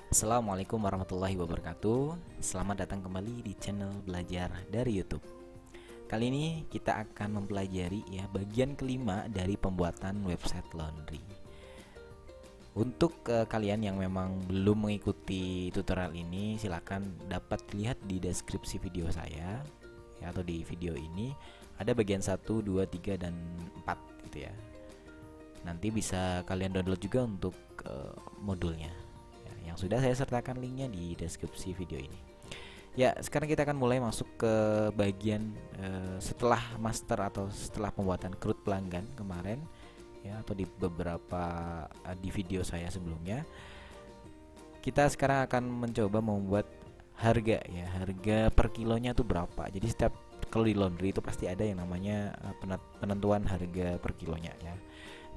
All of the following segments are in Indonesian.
Assalamualaikum warahmatullahi wabarakatuh. Selamat datang kembali di channel belajar dari YouTube. Kali ini kita akan mempelajari bagian kelima dari pembuatan website laundry. Untuk kalian yang memang belum mengikuti tutorial ini, silakan dapat lihat di deskripsi video saya atau di video ini ada bagian 1, 2, 3 dan 4 gitu ya. Nanti bisa kalian download juga untuk modulnya. Yang sudah saya sertakan linknya di deskripsi video ini. Ya, sekarang kita akan mulai masuk ke bagian setelah master atau setelah pembuatan CRUD pelanggan kemarin ya, atau di beberapa di video saya sebelumnya. Kita sekarang akan mencoba membuat harga ya, harga per kilonya tuh berapa. Jadi setiap kalau di laundry itu pasti ada yang namanya penentuan harga per kilonya ya.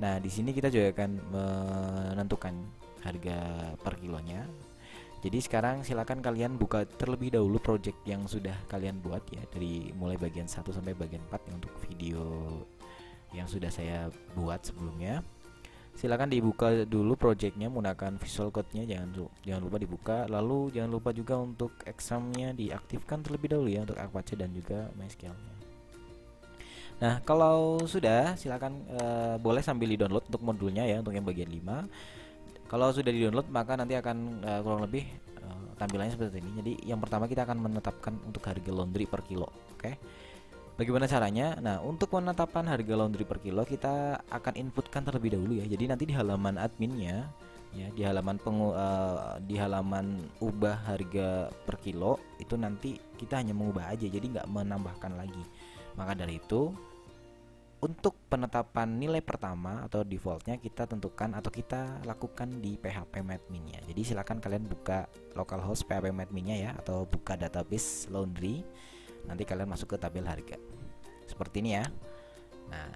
Nah, di sini kita juga akan menentukan harga per kilonya. Jadi sekarang silakan kalian buka terlebih dahulu project yang sudah kalian buat ya, dari mulai bagian 1 sampai bagian 4 ya, untuk video yang sudah saya buat sebelumnya. Silakan dibuka dulu projectnya menggunakan Visual Code-nya, jangan lupa dibuka. Lalu jangan lupa juga untuk examnya diaktifkan terlebih dahulu ya, untuk Apache dan juga MySQL-nya. Nah, kalau sudah silakan boleh sambil di-download untuk modulnya ya, untuk yang bagian 5. Kalau sudah di-download maka nanti akan kurang lebih tampilannya seperti ini. Jadi yang pertama kita akan menetapkan untuk harga laundry per kilo. Oke. Bagaimana caranya? Nah, untuk penetapan harga laundry per kilo kita akan inputkan terlebih dahulu ya. Jadi nanti di halaman adminnya ya, di halaman ubah harga per kilo itu nanti kita hanya mengubah aja, jadi nggak menambahkan lagi. Maka dari itu, untuk penetapan nilai pertama atau defaultnya kita tentukan atau kita lakukan di php-admin-nya. Jadi silakan kalian buka localhost php-admin-nya ya, atau buka database laundry. Nanti kalian masuk ke tabel harga. Seperti ini ya. Nah,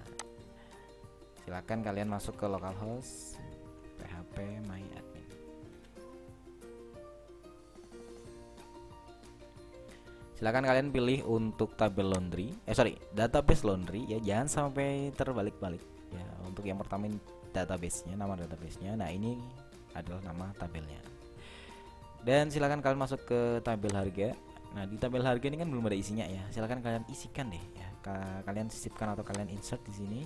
silakan kalian masuk ke localhost php-myadmin. Silakan kalian pilih untuk tabel laundry, database laundry ya, jangan sampai terbalik-balik ya. Untuk yang pertama ini database-nya, nama database-nya. Nah, ini adalah nama tabelnya. Dan silakan kalian masuk ke tabel harga. Nah, di tabel harga ini kan belum ada isinya ya. Silakan kalian isikan deh ya. Kalian sisipkan atau kalian insert di sini.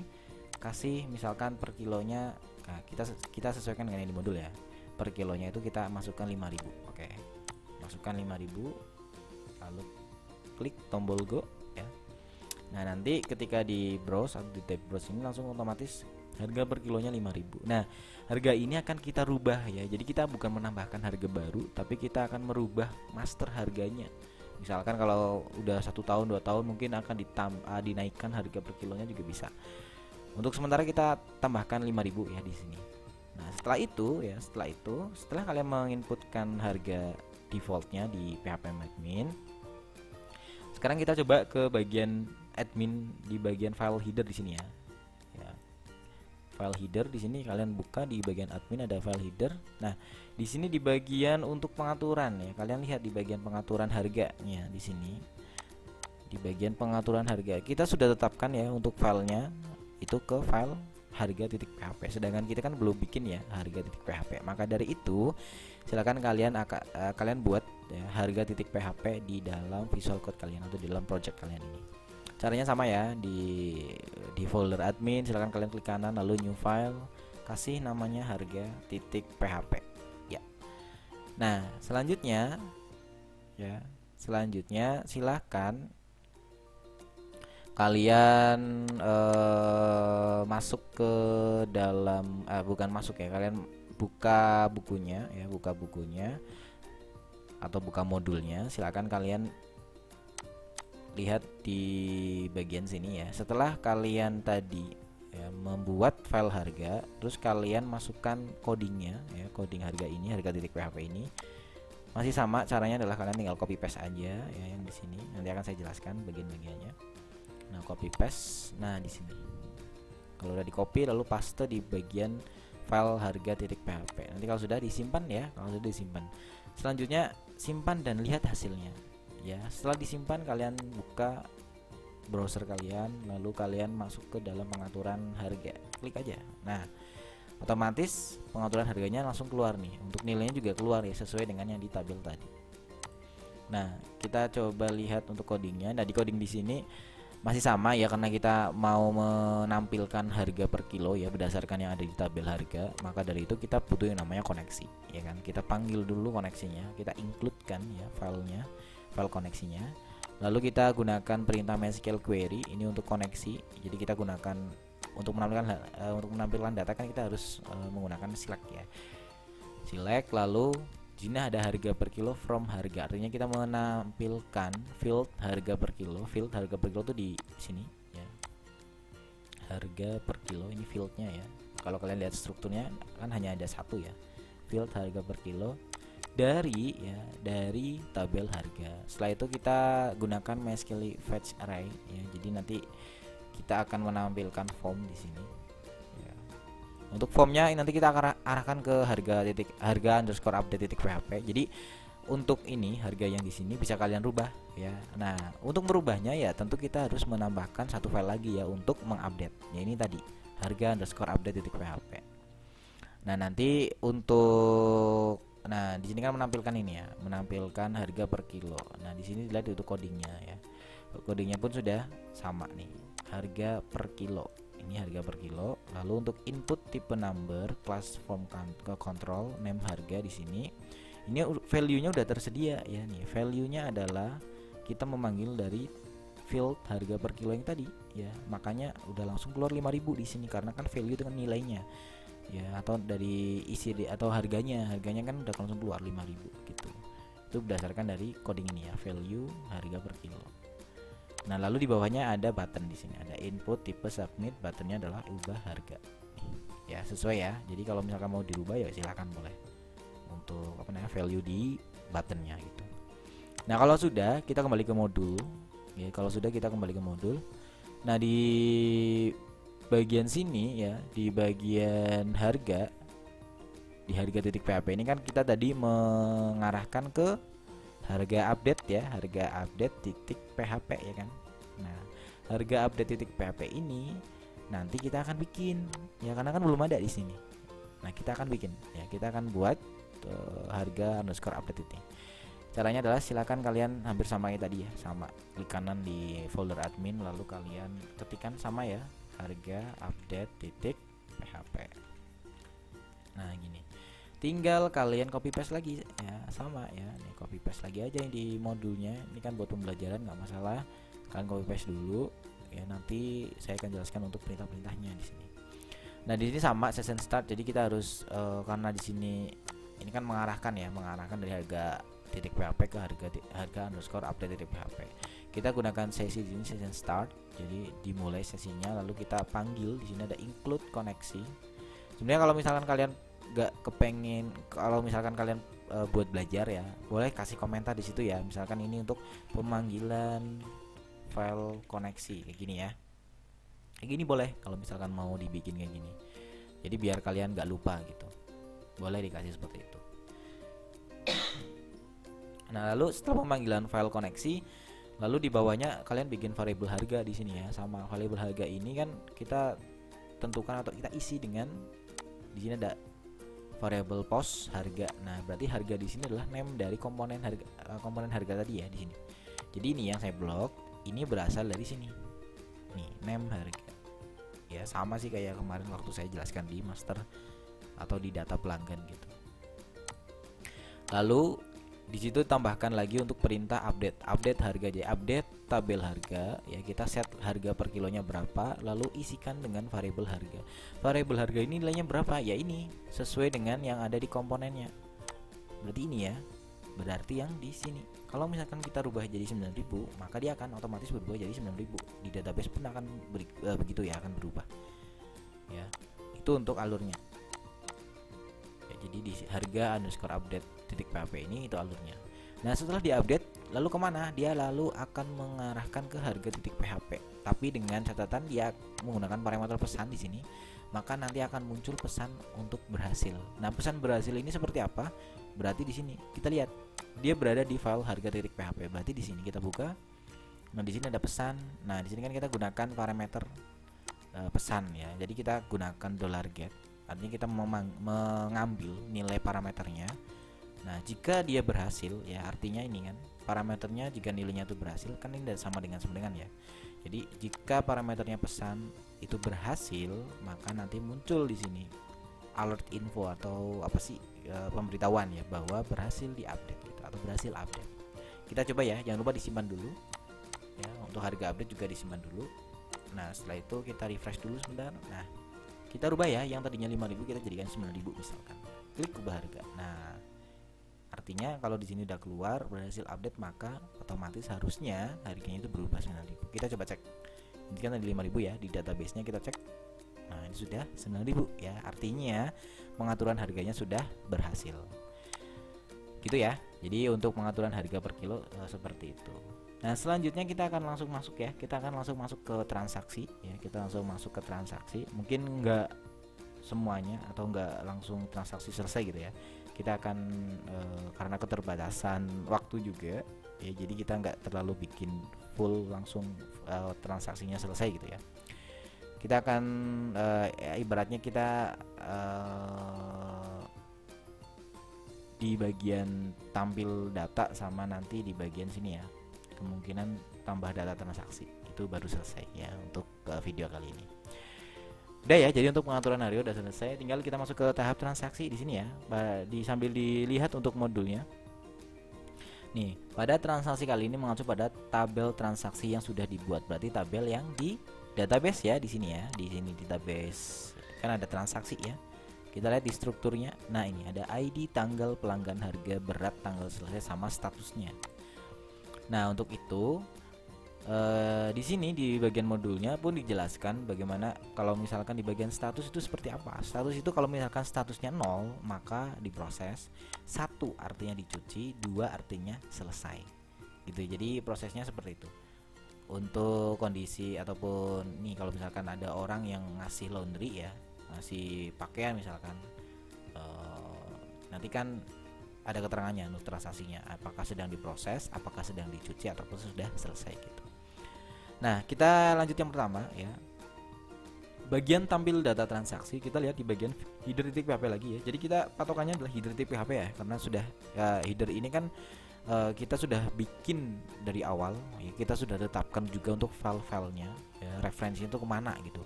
Kasih misalkan per kilonya, nah, kita sesuaikan dengan yang di modul ya. Per kilonya itu kita masukkan 5.000. Oke. Masukkan 5.000. Lalu klik tombol go ya. Nah, nanti ketika di browse atau di tab browse ini langsung otomatis harga per kilonya 5.000. Nah, harga ini akan kita rubah ya. Jadi kita bukan menambahkan harga baru, tapi kita akan merubah master harganya. Misalkan kalau udah 1 tahun 2 tahun mungkin akan dinaikkan harga per kilonya juga bisa. Untuk sementara kita tambahkan 5.000 ya di sini. Nah, setelah kalian menginputkan harga defaultnya di php-admin, sekarang kita coba ke bagian admin di bagian file header di sini ya. File header di sini kalian buka, di bagian admin ada file header. Nah, di sini di bagian untuk pengaturan ya, kalian lihat di bagian pengaturan harganya di sini. Di bagian pengaturan harga kita sudah tetapkan ya untuk filenya itu ke file harga.php. Sedangkan kita kan belum bikin ya harga.php. Maka dari itu silakan kalian buat ya, harga.php di dalam Visual Code kalian atau di dalam project kalian ini. Caranya sama ya, di folder admin silakan kalian klik kanan lalu new file, kasih namanya harga.php ya. Nah, selanjutnya silahkan kalian masuk ke dalam bukan masuk ya, kalian buka bukunya atau buka modulnya. Silakan kalian lihat di bagian sini ya. Setelah kalian tadi ya membuat file harga, terus kalian masukkan codingnya ya, coding harga ini, harga.php ini. Masih sama caranya, adalah kalian tinggal copy paste aja ya yang di sini. Nanti akan saya jelaskan bagian-bagiannya. Nah, copy paste. Nah, di sini. Kalau udah di copy lalu paste di bagian file harga.php. Nanti kalau sudah disimpan ya, selanjutnya simpan dan lihat hasilnya. Ya, setelah disimpan kalian buka browser kalian, lalu kalian masuk ke dalam pengaturan harga. Klik aja. Nah, otomatis pengaturan harganya langsung keluar nih. Untuk nilainya juga keluar ya, sesuai dengan yang di tabel tadi. Nah, kita coba lihat untuk codingnya. Nah, di coding di sini masih sama ya, karena kita mau menampilkan harga per kilo ya berdasarkan yang ada di tabel harga. Maka dari itu kita butuh yang namanya koneksi, ya kan. Kita panggil dulu koneksinya, kita include kan ya filenya, file koneksinya. Lalu kita gunakan perintah MySQL query ini untuk koneksi. Jadi kita gunakan untuk menampilkan data kan kita harus menggunakan select ya. Select, lalu di sini ada harga per kilo from harga. Artinya kita menampilkan field harga per kilo. Field harga per kilo itu di sini ya. Harga per kilo ini fieldnya ya. Kalau kalian lihat strukturnya kan hanya ada satu ya. Field harga per kilo dari tabel harga. Setelah itu kita gunakan MySQL fetch array ya. Jadi nanti kita akan menampilkan form di sini. Untuk formnya nanti kita akan arahkan ke harga underscore update titik php. Jadi untuk ini harga yang di sini bisa kalian rubah ya. Nah, untuk merubahnya ya tentu kita harus menambahkan satu file lagi ya untuk mengupdate. Ya ini tadi harga underscore update titik php. Nah, nanti di sini kan menampilkan ini ya, menampilkan harga per kilo. Nah, di sini dilihat itu codingnya ya. Codingnya pun sudah sama nih, harga per kilo. Ini harga per kilo. Lalu untuk input tipe number, class form ke control, name harga di sini. Ini value-nya udah tersedia ya nih. Value-nya adalah kita memanggil dari field harga per kilo yang tadi ya. Makanya udah langsung keluar 5.000 di sini karena kan value dengan nilainya. Ya, atau dari isi atau harganya kan udah langsung keluar 5.000 gitu. Itu berdasarkan dari coding ini ya, value harga per kilo. Nah, lalu di bawahnya ada button di sini, ada input tipe submit, buttonnya adalah ubah harga. Ya, sesuai ya. Jadi kalau misalkan mau dirubah ya silakan boleh. Untuk value di buttonnya gitu. Nah, kalau sudah kita kembali ke modul. Ya, kalau sudah kita kembali ke modul. Nah, di bagian sini ya, di bagian harga, di harga titik php ini kan kita tadi mengarahkan ke harga update ya, harga update titik php ya kan. Nah, harga update titik php ini nanti kita akan bikin ya, karena kan belum ada di sini. Nah, kita akan bikin ya, kita akan buat harga underscore update ini. Caranya adalah silakan kalian hampir sama kayak tadi ya, sama klik kanan di folder admin, lalu kalian ketikkan sama ya, harga update titik php. Nah, gini. Tinggal kalian copy paste lagi ya, sama ya. Nih copy paste lagi aja yang di modulnya. Ini kan buat pembelajaran nggak masalah. Kalian copy paste dulu ya, nanti saya akan jelaskan untuk perintah-perintahnya di sini. Nah, di sini sama session start. Jadi kita harus karena di sini ini kan mengarahkan dari harga titik php ke harga underscore update titik php. Kita gunakan sesi di sini session start. Jadi dimulai sesinya, lalu kita panggil di sini ada include koneksi. Sebenarnya kalau misalkan kalian kalau misalkan kalian buat belajar ya, boleh kasih komentar di situ ya. Misalkan ini untuk pemanggilan file koneksi kayak gini ya. Kayak gini boleh kalau misalkan mau dibikin kayak gini. Jadi biar kalian nggak lupa gitu. Boleh dikasih seperti itu. Nah, lalu setelah pemanggilan file koneksi, lalu di bawahnya kalian bikin variabel harga di sini ya. Sama variabel harga ini kan kita tentukan atau kita isi dengan di sini ada variabel post harga. Nah, berarti harga di sini adalah name dari komponen harga tadi ya di sini. Jadi ini yang saya blok, ini berasal dari sini. Nih, name harga. Ya, sama sih kayak kemarin waktu saya jelaskan di master atau di data pelanggan gitu. Lalu di situ tambahkan lagi untuk perintah update harga, jadi update tabel harga ya, kita set harga per kilonya berapa, lalu isikan dengan variabel harga. Variabel harga ini nilainya berapa? Ya ini sesuai dengan yang ada di komponennya. Berarti ini ya. Berarti yang di sini. Kalau misalkan kita rubah jadi 9.000, maka dia akan otomatis berubah jadi 9.000. Di database pun akan begitu ya, akan berubah. Ya. Itu untuk alurnya. Ya, jadi di harga underscore update titik php ini itu alurnya. Nah, setelah diupdate lalu kemana? Dia lalu akan mengarahkan ke harga titik php. Tapi dengan catatan dia menggunakan parameter pesan di sini, maka nanti akan muncul pesan untuk berhasil. Nah, pesan berhasil ini seperti apa? Berarti di sini kita lihat dia berada di file harga titik php. Berarti di sini kita buka. Nah, di sini ada pesan. Nah, di sini kan kita gunakan parameter pesan ya. Jadi kita gunakan $get artinya kita mengambil nilai parameternya. Nah, jika dia berhasil ya, artinya ini kan parameternya jika nilainya itu berhasil, kan ini sama dengan ya. Jadi jika parameternya pesan itu berhasil, maka nanti muncul di sini alert info atau apa sih, pemberitahuan ya bahwa berhasil diupdate gitu, atau berhasil update. Kita coba ya, jangan lupa disimpan dulu ya, untuk harga update juga disimpan dulu. Nah, setelah itu kita refresh dulu sebentar. Nah, kita rubah ya, yang tadinya 5.000 kita jadikan 9.000 misalkan. Klik ubah harga. Nah, artinya kalau di sini udah keluar berhasil update, maka otomatis harusnya harganya itu berubah 9.000. Kita coba cek. Ini kan tadi 5.000 ya, di database-nya kita cek. Nah, ini sudah 9.000 ya. Artinya pengaturan harganya sudah berhasil. Gitu ya. Jadi untuk pengaturan harga per kilo seperti itu. Nah, selanjutnya kita akan langsung masuk ya. Kita akan langsung masuk ke transaksi ya. Kita langsung masuk ke transaksi. Mungkin enggak semuanya atau enggak langsung transaksi selesai gitu ya. Kita akan karena keterbatasan waktu juga ya, jadi kita nggak terlalu bikin full langsung transaksinya selesai gitu ya. Kita akan ya, ibaratnya kita di bagian tampil data sama nanti di bagian sini ya, kemungkinan tambah data transaksi itu baru selesai ya untuk video kali ini. Udah ya, jadi untuk pengaturan harga udah selesai. Tinggal kita masuk ke tahap transaksi di sini ya. Sambil dilihat untuk modulnya. Nih, pada transaksi kali ini mengacu pada tabel transaksi yang sudah dibuat. Berarti tabel yang di database ya, di sini ya. Di sini database kan ada transaksi ya. Kita lihat di strukturnya. Nah, ini ada ID, tanggal pelanggan, harga, berat, tanggal selesai sama statusnya. Nah, untuk itu di sini di bagian modulnya pun dijelaskan bagaimana kalau misalkan di bagian status itu seperti apa. Status itu kalau misalkan statusnya 0 maka diproses, 1 artinya dicuci, 2 artinya selesai gitu. Jadi prosesnya seperti itu untuk kondisi ataupun nih kalau misalkan ada orang yang ngasih laundry ya, ngasih pakaian misalkan, nanti kan ada keterangannya untuk transaksinya, apakah sedang diproses, apakah sedang dicuci, ataupun sudah selesai gitu. Nah, kita lanjut yang pertama ya. Bagian tampil data transaksi, kita lihat di bagian header.php lagi ya. Jadi kita patokannya adalah header.php ya, karena sudah ya, header ini kan kita sudah bikin dari awal ya, kita sudah tetapkan juga untuk file-filenya ya, referensinya itu kemana gitu.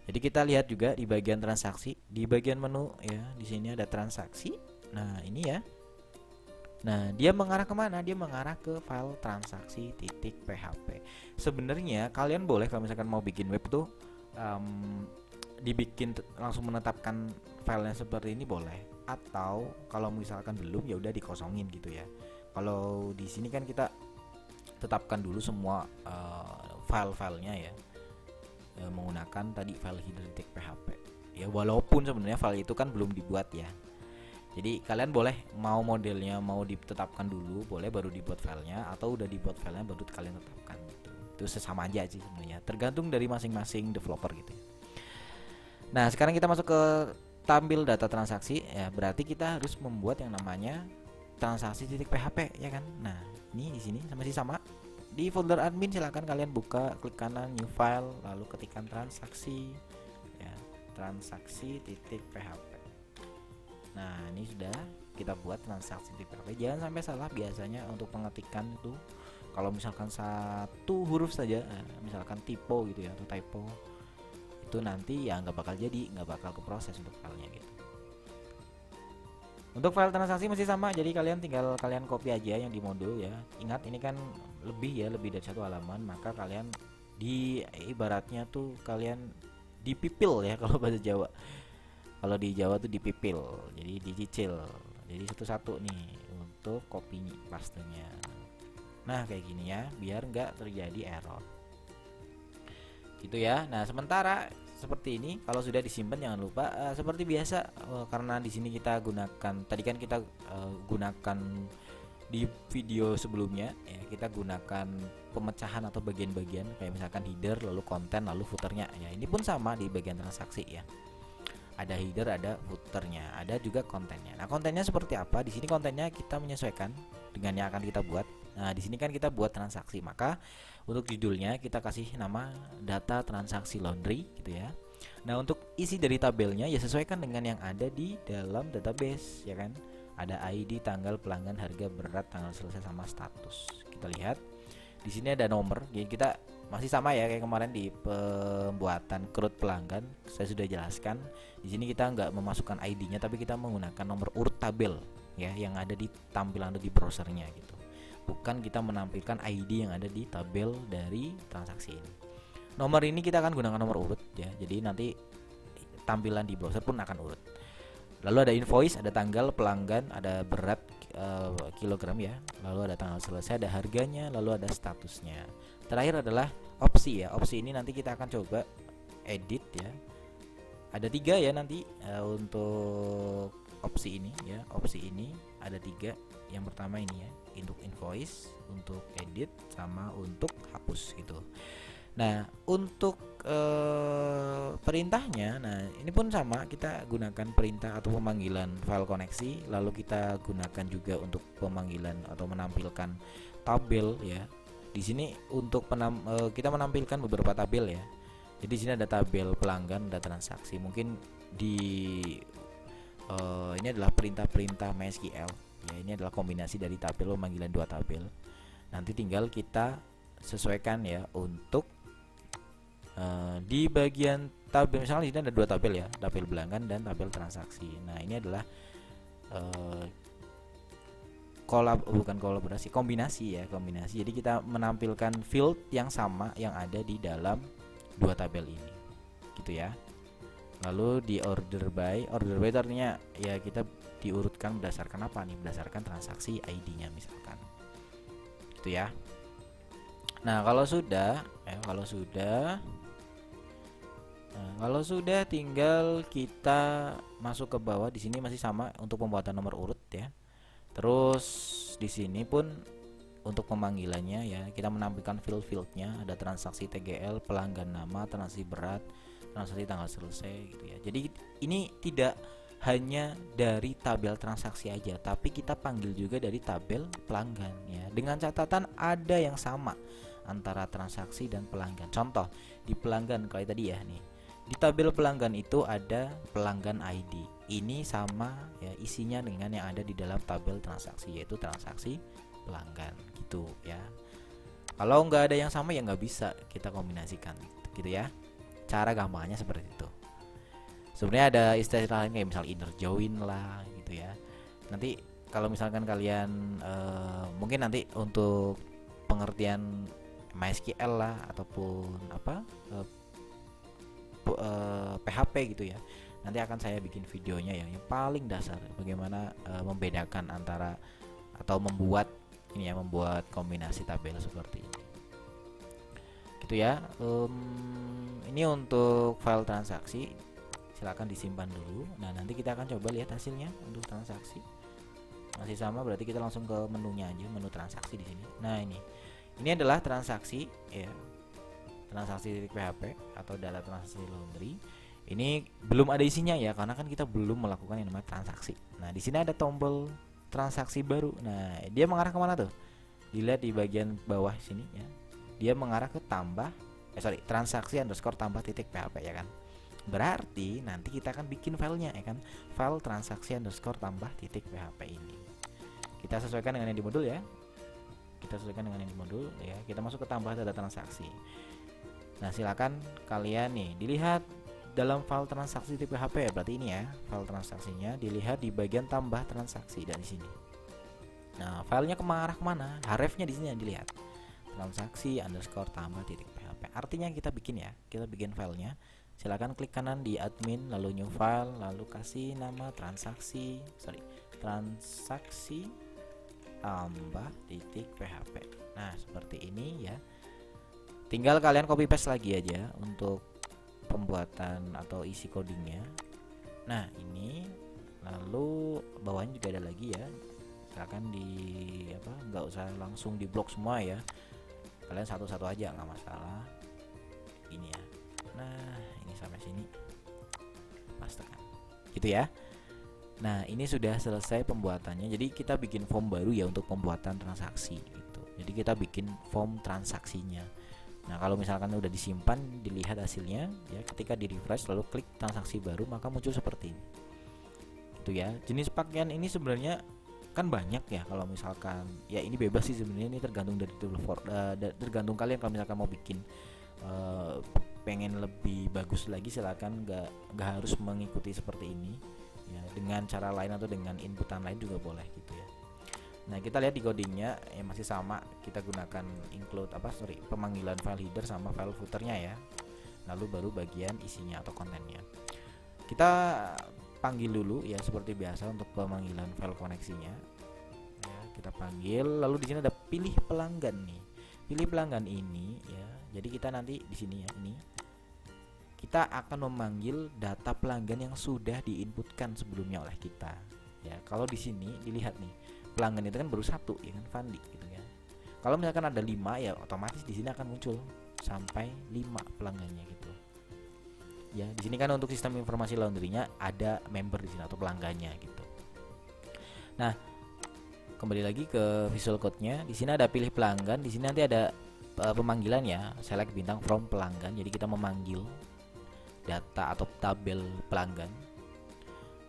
Jadi kita lihat juga di bagian transaksi, di bagian menu ya, di sini ada transaksi. Nah, ini ya. Nah, dia mengarah kemana? Dia mengarah ke file transaksi.php. Sebenarnya kalian boleh kalau misalkan mau bikin web tuh dibikin langsung menetapkan filenya seperti ini boleh. Atau kalau misalkan belum ya udah dikosongin gitu ya. Kalau di sini kan kita tetapkan dulu semua file-filenya ya, menggunakan tadi file header.php. Ya walaupun sebenarnya file itu kan belum dibuat ya. Jadi kalian boleh mau modelnya mau ditetapkan dulu, boleh baru dibuat filenya, atau udah dibuat filenya baru kalian tetapkan gitu. Itu sesama aja sih sebenarnya, tergantung dari masing-masing developer gitu. Nah, sekarang kita masuk ke tampil data transaksi ya, berarti kita harus membuat yang namanya transaksi.php ya kan. Nah, ini di sini masih sama. Di folder admin silakan kalian buka, klik kanan new file, lalu ketikkan transaksi ya, transaksi.php. Nah, ini sudah kita buat transaksi di PHP. Jangan sampai salah, biasanya untuk pengetikan itu kalau misalkan satu huruf saja, misalkan typo gitu ya, atau typo, itu nanti ya nggak bakal jadi, nggak bakal keproses untuk filenya gitu. Untuk file transaksi masih sama, jadi kalian tinggal kalian copy aja yang di modul ya. Ingat ini kan lebih dari satu halaman, maka kalian di ibaratnya tuh kalian dipipil ya kalau bahasa Jawa. Kalau di Jawa tuh dipipil, jadi dicicil. Jadi satu-satu nih untuk copy pastenya. Nah, kayak gini ya, biar nggak terjadi error. Gitu ya. Nah, sementara seperti ini kalau sudah disimpan jangan lupa seperti biasa karena di sini kita gunakan tadi kan kita gunakan di video sebelumnya ya, kita gunakan pemecahan atau bagian-bagian kayak misalkan header, lalu konten, lalu footernya ya. Ini pun sama di bagian transaksi ya. Ada header, ada footernya, ada juga kontennya. Nah, kontennya seperti apa? Di sini kontennya kita menyesuaikan dengan yang akan kita buat. Nah, di sini kan kita buat transaksi, maka untuk judulnya kita kasih nama data transaksi laundry gitu ya. Nah, untuk isi dari tabelnya ya sesuaikan dengan yang ada di dalam database, ya kan? Ada ID, tanggal pelanggan, harga, berat, tanggal selesai, sama status. Kita lihat di sini ada nomor. Jadi kita masih sama ya kayak kemarin di pembuatan CRUD pelanggan. Saya sudah jelaskan. Di sini kita nggak memasukkan ID-nya, tapi kita menggunakan nomor urut tabel ya yang ada di tampilan di browsernya gitu. Bukan kita menampilkan ID yang ada di tabel dari transaksi ini. Nomor ini kita akan gunakan nomor urut ya. Jadi nanti tampilan di browser pun akan urut. Lalu ada invoice, ada tanggal pelanggan, ada berat kilogram ya. Lalu ada tanggal selesai, ada harganya, lalu ada statusnya. Terakhir adalah opsi ya. Opsi ini nanti kita akan coba edit ya. Ada 3 ya nanti untuk opsi ini ya. Opsi ini ada 3. Yang pertama ini ya, untuk invoice, untuk edit, sama untuk hapus gitu. Nah, untuk perintahnya, nah ini pun sama, kita gunakan perintah atau pemanggilan file koneksi, lalu kita gunakan juga untuk pemanggilan atau menampilkan tabel ya. Di sini untuk kita menampilkan beberapa tabel ya. Jadi di sini ada tabel pelanggan, ada transaksi. Mungkin di ini adalah perintah-perintah MySQL. Ya, ini adalah kombinasi dari tabel pemanggilan 2 tabel. Nanti tinggal kita sesuaikan ya untuk di bagian tabel. Misalnya di sini ada 2 tabel ya, tabel pelanggan dan tabel transaksi. Nah, ini adalah kombinasi ya, kombinasi. Jadi kita menampilkan field yang sama yang ada di dalam 2 tabel ini. Gitu ya. Lalu di order by itu artinya ya kita diurutkan berdasarkan apa nih? Berdasarkan transaksi ID-nya misalkan. Gitu ya. Nah, kalau sudah tinggal kita masuk ke bawah. Di sini masih sama untuk pembuatan nomor urut ya. Terus di sini pun untuk pemanggilannya ya, kita menampilkan field-fieldnya, ada transaksi TGL, pelanggan nama, transaksi berat, transaksi tanggal selesai gitu ya. Jadi ini tidak hanya dari tabel transaksi aja, tapi kita panggil juga dari tabel pelanggan ya. Dengan catatan ada yang sama antara transaksi dan pelanggan. Contoh di pelanggan kali tadi ya nih. Di tabel pelanggan itu ada pelanggan ID. Ini sama ya isinya dengan yang ada di dalam tabel transaksi, yaitu transaksi pelanggan gitu ya. Kalau nggak ada yang sama ya nggak bisa kita kombinasikan gitu ya. Cara gampangnya seperti itu. Sebenarnya ada istilah lain kayak misal inner join lah gitu ya. Nanti kalau misalkan kalian mungkin nanti untuk pengertian MySQL lah ataupun PHP gitu ya, nanti akan saya bikin videonya ya, yang paling dasar bagaimana membedakan antara atau membuat kombinasi tabel seperti ini gitu ya. Ini untuk file transaksi, silakan disimpan dulu. Nah, nanti kita akan coba lihat hasilnya untuk transaksi. Masih sama, berarti kita langsung ke menunya aja, menu transaksi di sini. Nah, ini adalah transaksi ya, transaksi .php atau data transaksi laundry. Ini belum ada isinya ya, karena kan kita belum melakukan yang namanya transaksi. Nah, di sini ada tombol transaksi baru. Nah, dia mengarah kemana tuh? Dilihat di bagian bawah sini ya. Dia mengarah ke transaksi underscore tambah titik .php ya kan. Berarti nanti kita akan bikin filenya ya kan, file transaksi underscore tambah titik .php ini. Kita sesuaikan dengan yang di modul ya. Kita masuk ke tambah data transaksi. Nah, silakan kalian nih dilihat dalam file transaksi tipe PHP ya, berarti ini ya file transaksinya, dilihat di bagian tambah transaksi dari sini. Nah, filenya kemana? Hrefnya di sini yang dilihat. Transaksi underscore tambah titik PHP. Artinya kita bikin filenya. Silakan klik kanan di admin, lalu new file, lalu kasih nama transaksi tambah titik PHP. Nah, seperti ini ya. Tinggal kalian copy paste lagi aja untuk pembuatan atau isi codingnya. Nah, ini lalu bawahnya juga ada lagi ya. Silakan nggak usah langsung di blok semua ya. Kalian satu-satu aja nggak masalah. Ini ya. Nah, ini sampai sini. Pastekan. Gitu ya. Nah, ini sudah selesai pembuatannya. Jadi kita bikin form baru ya untuk pembuatan transaksi gitu. Jadi kita bikin form transaksinya. Nah, kalau misalkan udah disimpan, dilihat hasilnya ya, ketika di refresh lalu klik transaksi baru, maka muncul seperti ini. Itu ya. Jenis pakaian ini sebenarnya kan banyak ya. Kalau misalkan ya ini bebas sih sebenarnya, ini tergantung dari tergantung kalian. Kalau misalkan mau bikin pengen lebih bagus lagi, silakan, nggak harus mengikuti seperti ini ya, dengan cara lain atau dengan inputan lain juga boleh gitu ya. Nah, kita lihat di codingnya ya masih sama, kita gunakan include pemanggilan file header sama file footernya ya, lalu baru bagian isinya atau kontennya kita panggil dulu ya, seperti biasa untuk pemanggilan file koneksinya ya, kita panggil. Lalu di sini ada pilih pelanggan nih, pilih pelanggan ini ya, jadi kita nanti di sini ya, ini kita akan memanggil data pelanggan yang sudah diinputkan sebelumnya oleh kita ya. Kalau di sini dilihat nih, pelanggan itu kan baru satu ya kan, Fandi gitu ya. Kalau misalkan ada 5 ya otomatis di sini akan muncul sampai 5 pelanggannya gitu ya. Di sini kan untuk sistem informasi laundrynya ada member di sini atau pelanggannya gitu. Nah, kembali lagi ke Visual Code-nya, di sini ada pilih pelanggan, di sini nanti ada pemanggilan ya, select bintang from pelanggan. Jadi kita memanggil data atau tabel pelanggan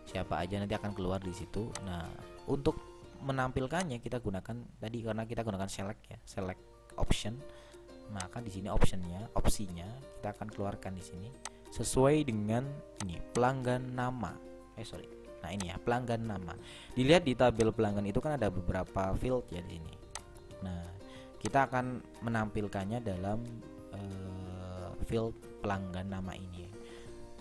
siapa aja, nanti akan keluar di situ. Nah, untuk menampilkannya kita gunakan tadi, karena kita gunakan select ya, select option, maka di sini opsinya kita akan keluarkan di sini sesuai dengan ini pelanggan nama. Nah ini ya, pelanggan nama. Dilihat di tabel pelanggan itu kan ada beberapa field ya di sini. Nah, kita akan menampilkannya dalam field pelanggan nama ini.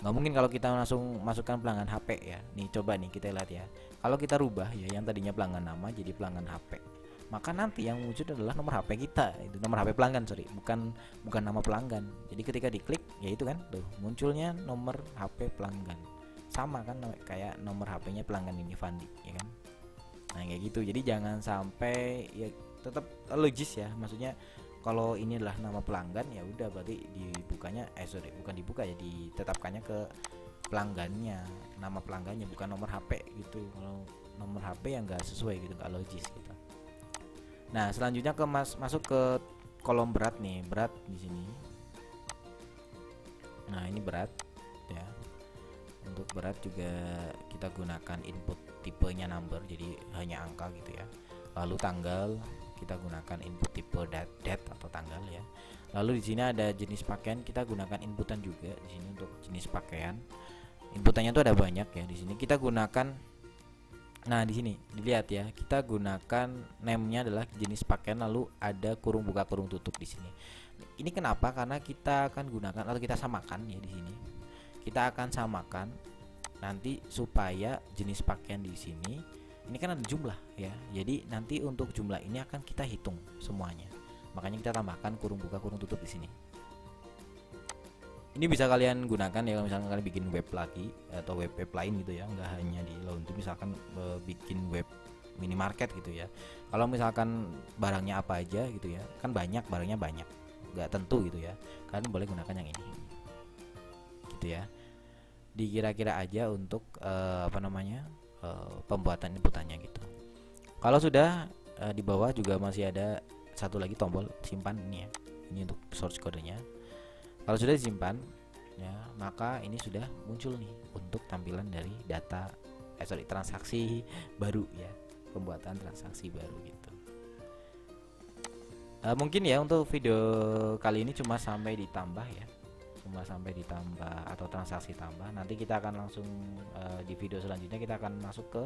Nggak mungkin kalau kita langsung masukkan pelanggan HP ya. Nih coba nih kita lihat ya. Kalau kita rubah ya, yang tadinya pelanggan nama jadi pelanggan HP, maka nanti yang muncul adalah nomor HP kita, itu nomor HP pelanggan, bukan nama pelanggan. Jadi ketika diklik ya itu kan tuh munculnya nomor HP pelanggan, sama kan kayak nomor HP-nya pelanggan ini Fandi ya kan. Nah kayak gitu. Jadi jangan sampai, ya tetap logis ya, maksudnya kalau ini adalah nama pelanggan ya udah berarti dibukanya bukan dibuka ya, ditetapkannya ke pelanggannya, nama pelanggannya, bukan nomor HP gitu. Kalau nomor HP yang enggak sesuai gitu, enggak logis gitu. Nah, selanjutnya masuk ke kolom berat nih, berat di sini. Nah, ini berat ya. Untuk berat juga kita gunakan input tipenya number, jadi hanya angka gitu ya. Lalu tanggal kita gunakan input tipe date atau tanggal ya. Lalu di sini ada jenis pakaian, kita gunakan inputan juga di sini untuk jenis pakaian. Inputannya tuh ada banyak ya di sini. Kita gunakan, nah di sini dilihat ya, kita gunakan name-nya adalah jenis pakaian, lalu ada kurung buka kurung tutup di sini. Ini kenapa? Karena kita akan gunakan atau kita samakan ya di sini. Kita akan samakan nanti supaya jenis pakaian di sini ini kan ada jumlah ya. Jadi nanti untuk jumlah ini akan kita hitung semuanya. Makanya kita tambahkan kurung buka kurung tutup di sini. Ini bisa kalian gunakan ya kalau misalkan kalian bikin web lagi atau web lain gitu ya, nggak hanya di laundry, misalkan bikin web minimarket gitu ya. Kalau misalkan barangnya apa aja gitu ya, kan barangnya banyak, nggak tentu gitu ya, kalian boleh gunakan yang ini gitu ya. Dikira-kira aja untuk pembuatan inputannya gitu. Kalau sudah di bawah juga masih ada satu lagi tombol simpan ini ya, ini untuk source kodenya. Kalau sudah disimpan ya, maka ini sudah muncul nih untuk tampilan dari data transaksi baru ya, pembuatan transaksi baru gitu. Mungkin ya untuk video kali ini cuma sampai ditambah ya, atau transaksi tambah. Nanti kita akan langsung di video selanjutnya kita akan masuk ke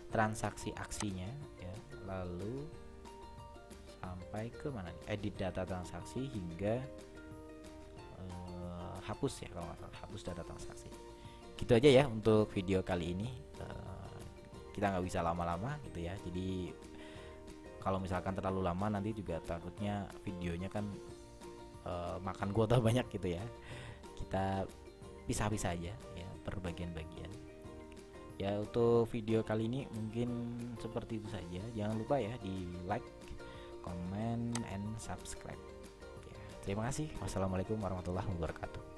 transaksi aksinya ya, lalu sampai ke mana nih, edit data transaksi hingga hapus ya, kalau nggak salah hapus data transaksi. Gitu aja ya untuk video kali ini. Kita nggak bisa lama-lama gitu ya, jadi kalau misalkan terlalu lama nanti juga takutnya videonya kan makan kuota banyak gitu ya. Kita pisah-pisah aja ya per bagian-bagian. Ya untuk video kali ini mungkin seperti itu saja. Jangan lupa ya di like, comment, and subscribe ya. Terima kasih. Wassalamualaikum warahmatullahi wabarakatuh.